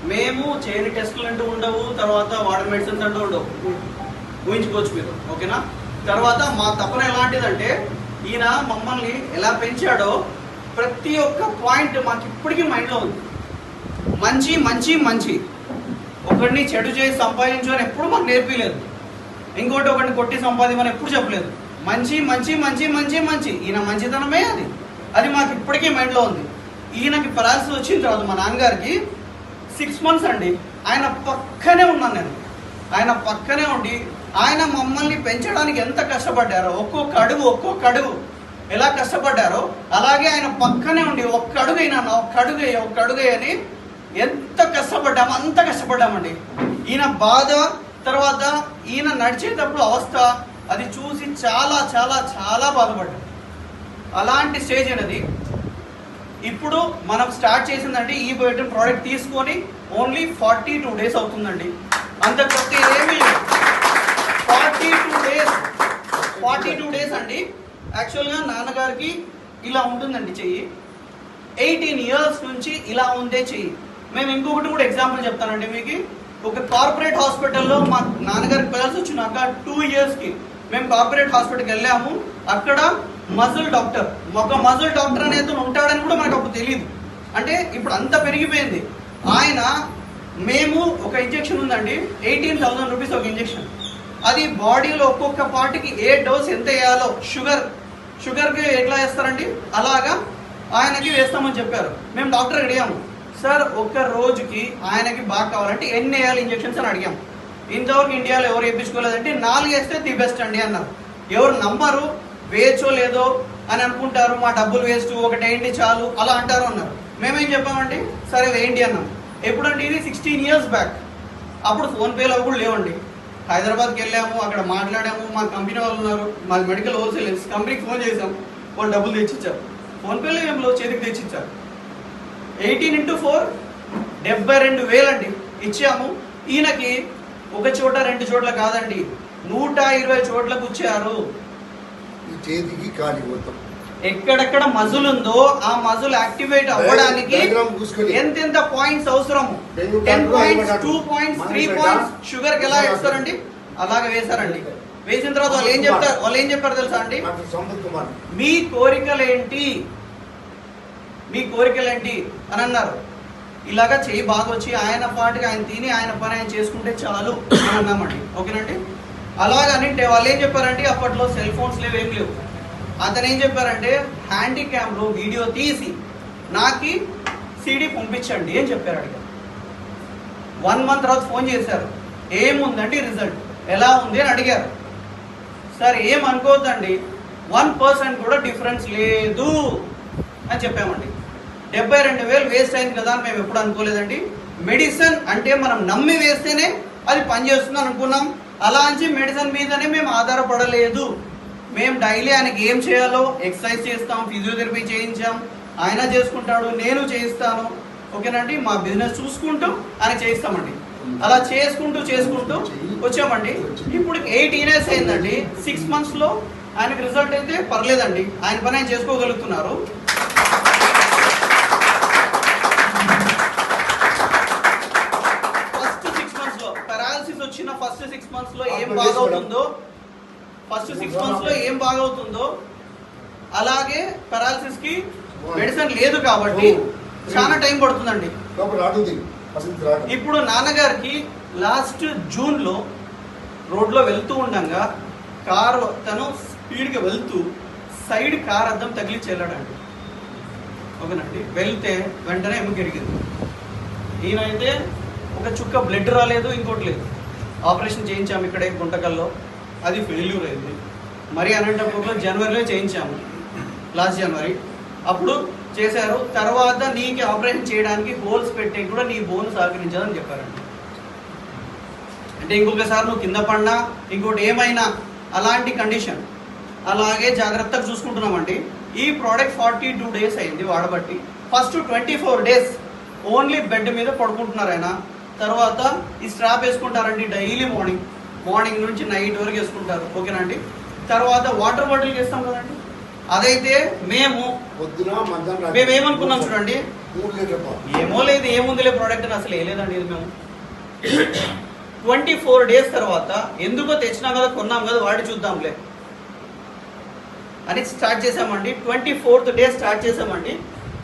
మేము చేయని టెస్టులు అంటూ ఉండవు, తర్వాత వాటర్ మెడిసిన్స్ అంటూ ఉండవు, ఊహించుకోవచ్చు మీరు. ఓకేనా? తర్వాత మా తపన ఎలాంటిదంటే ఈయన మమ్మల్ని ఎలా పెంచాడో ప్రతి ఒక్క పాయింట్ మాకు ఇప్పటికీ మైండ్లో ఉంది. మంచి మంచి మంచి, ఒకరిని చెడు చేసి సంపాదించు అని ఎప్పుడు మాకు నేర్పించలేదు. ఇంకోటి ఒకరిని కొట్టి సంపాదించమని ఎప్పుడు చెప్పలేదు. మంచి మంచి మంచి మంచి మంచి, ఈయన మంచితనమే అది మాకు ఇప్పటికీ మైండ్లో ఉంది. ఈయనకి పెరాలసిస్ వచ్చిన తర్వాత మా నాన్నగారికి 6 months అండి ఆయన పక్కనే ఉన్నాను నేను. ఆయన పక్కనే ఉండి ఆయన మమ్మల్ని పెంచడానికి ఎంత కష్టపడ్డారో, ఒక్కొక్క అడుగు ఎలా కష్టపడ్డారో అలాగే ఆయన పక్కనే ఉండి ఒక్క అడుగు అని ఎంత కష్టపడ్డామో అంత కష్టపడ్డామండి. ఈయన బాధ, తర్వాత ఈయన నడిచేటప్పుడు అవస్థ అది చూసి చాలా చాలా చాలా బాధపడ్డాం. అలాంటి స్టేజ్ అనేది ఇప్పుడు మనం స్టార్ట్ చేసిందండి. ఈ బయోటిన్ ప్రోడక్ట్ తీసుకొని ఓన్లీ 42 days అవుతుందండి. అంతకొస్తే ఏమీ లేదు. 42 days అండి. యాక్చువల్గా నాన్నగారికి ఇలా ఉంటుందండి చెయ్యి. 18 years నుంచి ఇలా ఉందే చెయ్యి. మేము ఇంకొకటి కూడా ఎగ్జాంపుల్ చెప్తానండి మీకు. ఒక కార్పొరేట్ హాస్పిటల్లో మా నాన్నగారికి పిల్లలు వచ్చినాక 2 yearsకి మేము కార్పొరేట్ హాస్పిటల్కి వెళ్ళాము. అక్కడ మజిల్ డాక్టర్, ఒక మజిల్ డాక్టర్ అనేది ఉంటాడని కూడా మనకు అప్పుడు తెలియదు. అంటే ఇప్పుడు అంత పెరిగిపోయింది. ఆయన మేము ఒక ఇంజెక్షన్ ఉందండి, 18,000 rupees ఒక ఇంజెక్షన్. అది బాడీలో ఒక్కొక్క పార్ట్కి ఏ డోస్ ఎంత వేయాలో, షుగర్కి ఎట్లా వేస్తారండి అలాగా ఆయనకి వేస్తామని చెప్పారు. మేము డాక్టర్ అడిగాము, సార్ ఒక్క రోజుకి ఆయనకి బాగా కావాలంటే ఎన్ని వేయాలి ఇంజెక్షన్స్ అని అడిగాము. ఇంతవరకు ఇండియాలో ఎవరు వేయించుకోలేదంటే 4 వేస్తే ది బెస్ట్ అండి అన్నారు. ఎవరు నమ్మరు, వేయచ్చో లేదో అని అనుకుంటారు, మా డబ్బులు వేస్ట్, ఒకటి వేయండి చాలు అలా అంటారు అన్నారు. మేమేం చెప్పామండి, సరే వేయండి అన్నాం. ఎప్పుడంటే ఇది 16 years బ్యాక్. అప్పుడు ఫోన్పేలో కూడా లేవండి. హైదరాబాద్కి వెళ్ళాము, అక్కడ మాట్లాడాము. మా కంపెనీ వాళ్ళు ఉన్నారు, మా మెడికల్ హోల్సేల్ కంపెనీకి ఫోన్ చేసాము. వాళ్ళు డబ్బులు తెచ్చిచ్చారు. ఫోన్పేలో ఏం చేతికి తెచ్చిచ్చారు. 18 into 4 72,000 అండి ఇచ్చాము. ఈయనకి ఒక చోట 2 చోట్ల కాదండి, 120 చోట్లకు ఇచ్చారు. చేతికి కాలి పోతాం. ఎక్కడెక్కడ మజుల్ ఉందో ఆ మజుల్ యాక్టివేట్ అవ్వడానికి ఎంతెంత పాయింట్స్ అవసరము, 10 points, 2 points, 3 points షుగర్కి ఎలా వేస్తారండి అలాగే వేశారండి. వేసిన తర్వాత వాళ్ళు ఏం చెప్పారు తెలుసా అండి, మీ కోరికలేంటి అని అన్నారు. ఇలాగా చేయి బాగా వచ్చి ఆయన పాటుగా ఆయన తిని ఆయన పని ఆయన చేసుకుంటే చాలు అని అన్నామండి. ఓకేనండి? అలాగని వాళ్ళు ఏం చెప్పారంటే అప్పట్లో సెల్ ఫోన్స్ ఏం లేవు. అతను ఏం చెప్పారంటే హ్యాండిక్యామ్లో వీడియో తీసి నాకు CD పంపించండి అని చెప్పారు. అడిగారు. 1 month తర్వాత ఫోన్ చేశారు, ఏముందండి రిజల్ట్ ఎలా ఉంది అని అడిగారు. సార్ ఏమనుకోవద్దండి, 1% కూడా డిఫరెన్స్ లేదు అని చెప్పామండి. 72,000 వేస్ట్ అయింది కదా అని మేము ఎప్పుడు అనుకోలేదండి. మెడిసిన్ అంటే మనం నమ్మి వేస్తేనే అది పనిచేస్తుంది అనుకున్నాం. అలా అని మెడిసిన్ మీదనే మేము ఆధారపడలేదు. మేము డైలీ ఆయనకి ఏం చేయాలో ఎక్సర్సైజ్ చేస్తాం, ఫిజియోథెరపీ చేయించాం, ఆయన చేసుకుంటాడు, నేను చేయిస్తాను. ఓకేనండి? మా బిజినెస్ చూసుకుంటూ ఆయన చేయిస్తామండి. అలా చేసుకుంటూ వచ్చామండి. ఇప్పుడు 18 years అయిందండి. 6 monthsలో ఆయనకి రిజల్ట్ అయితే పర్లేదండి, ఆయన పని ఆయన చేసుకోగలుగుతున్నారు. ఫస్ట్ 6 monthsలో పారాలసిస్ వచ్చిన ఫస్ట్ 6 monthsలో ఏం బాగవుతుందో అలాగే పారాలసిస్ కి మెడిసిన్ లేదు కాబట్టి చాలా టైం పడుతుందండి. ఇప్పుడు నాన్నగారికి లాస్ట్ జూన్లో రోడ్లో వెళ్తూ ఉండగా కారు తను స్పీడ్గా వెళ్తూ సైడ్ కార్ అద్దం తగిలించి వెళ్ళాడండి. ఓకేనండి? వెళ్తే వెంటనే ఎముక ఎరిగింది. ఈయనైతే ఒక చుక్క బ్లడ్ రాలేదు, ఇంకోటి లేదు. ఆపరేషన్ చేయించాము ఇక్కడే గుంటకల్లో, అది ఫెయిల్యూర్ అయింది. మరి అనంతపురంలో జనవరిలో చేయించాము, లాస్ట్ జనవరి అప్పుడు చేశారు. తర్వాత నీకు ఆపరేషన్ చేయడానికి హోల్స్ పెట్టే కూడా నీ బోన్ సహకరించదని చెప్పారండి. అంటే ఇంకొకసారి నువ్వు కింద పడినా ఇంకోటి ఏమైనా అలాంటి కండిషన్, అలాగే జాగ్రత్తగా చూసుకుంటున్నామండి. ఈ ప్రోడక్ట్ 42 days అయింది వాడబట్టి. ఫస్ట్ 24 days ఓన్లీ బెడ్ మీద పడుకుంటున్నారు ఆయన. తర్వాత ఈ స్ట్రాప్ వేసుకుంటారండి డైలీ మార్నింగ్ నుంచి నైట్ వరకు వేసుకుంటారు. ఓకేనండి? తర్వాత వాటర్ బాటిల్ వేస్తాం కదండి, అదైతే మేము పొద్దున మధ్యాహ్నం మేము ఏమనుకున్నాం చూడండి, 3 లీటర్ పాలు. ఏమో లేదు ఏముందిలే ప్రోడక్ట్ అని అసలు వేయలేదండి ఇది మేము. 24 డేస్ తర్వాత ఎందుకో తెచ్చినాం కదా కొన్నాం కదా వాడి చూద్దాంలే అని స్టార్ట్ చేసామండి. 24th డే స్టార్ట్ చేసామండి.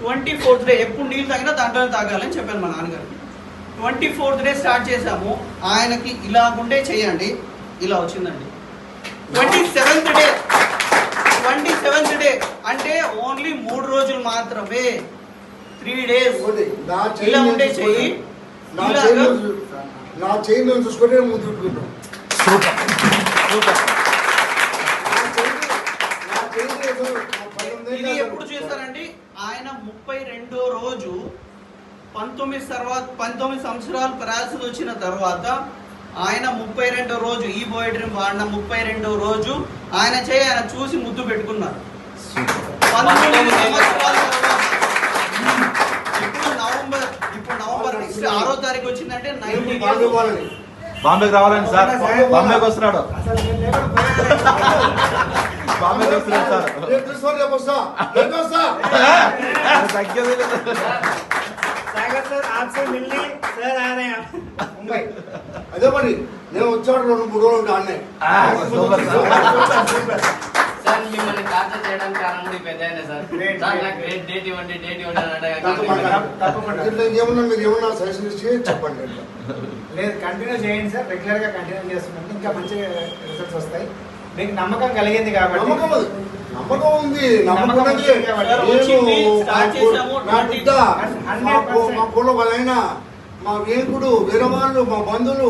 24th డే ఎప్పుడు నీళ్ళు తాగినా దాంట్లోనే తాగాలని చెప్పాను మా నాన్నగారికి. 24th డే స్టార్ట్ చేసాము. ఆయనకి ఇలా ఉండే చేయండి, ఇలా వచ్చిందండి. 27th డే అంటే ఓన్లీ 3 రోజులు మాత్రమే, 3 డేస్ ఒకటి, నా ఇలా చేయి ఉండే చెయ్యి నా చేయి చూసుకుంటే ముందు పెట్టుకుంటాం. ఇది ఎప్పుడు చేశారండి? ఆయన 32వ రోజు 19 సంవత్సరాలు ప్రాసెస్ వచ్చిన తర్వాత ఆయన 32వ రోజు ఈ బాయ్ డ్రీమ్ వాడిన 32వ రోజు ఆయన ఆయన చూసి ముద్దు పెట్టుకున్నారు. 19 సంవత్సరాల తర్వాత ఇప్పుడు నవంబర్ 6వ తారీఖు వచ్చిందంటే 90 బాంబేకి రావాలండి సార్, బాంబేకి వస్తున్నాడు, బాంబేకి వస్తున్నాడు సార్. తగ్గేది లేదు. सागर सर आपसे मिलने सर आ रहे हैं मुंबई। అదే మరి నేను వచ్చాడు 2-3 రోజులు అన్నయ్య. Super sir. సార్ మిమ్మల్ని టార్చర్ చేయడానికి కారణం కూడా ఈ పెద్దాయనే సార్. సార్ నాకు డేట్ ఇవ్వండి అని తప్పకుండా. ఇట్లా ఏమన్నా మీరు ఏమన్నా సజెషన్ ఇచ్చి చెప్పండి. లేదు కంటిన్యూ చేయండి సార్, రెగ్యులర్ గా కంటిన్యూ చేస్తున్నాం, ఇంకా మంచి రిజల్ట్స్ వస్తాయి. మీకు నమ్మకం కలిగింది కాబట్టి. నమ్మకం ఉంది. నమ్మకం వచ్చింది, స్టార్ట్ చేసాము. నా బిడ్డ, మా పూల వాళ్ళైనా మా వేకుడు వేరే వాళ్ళు మా బంధువులు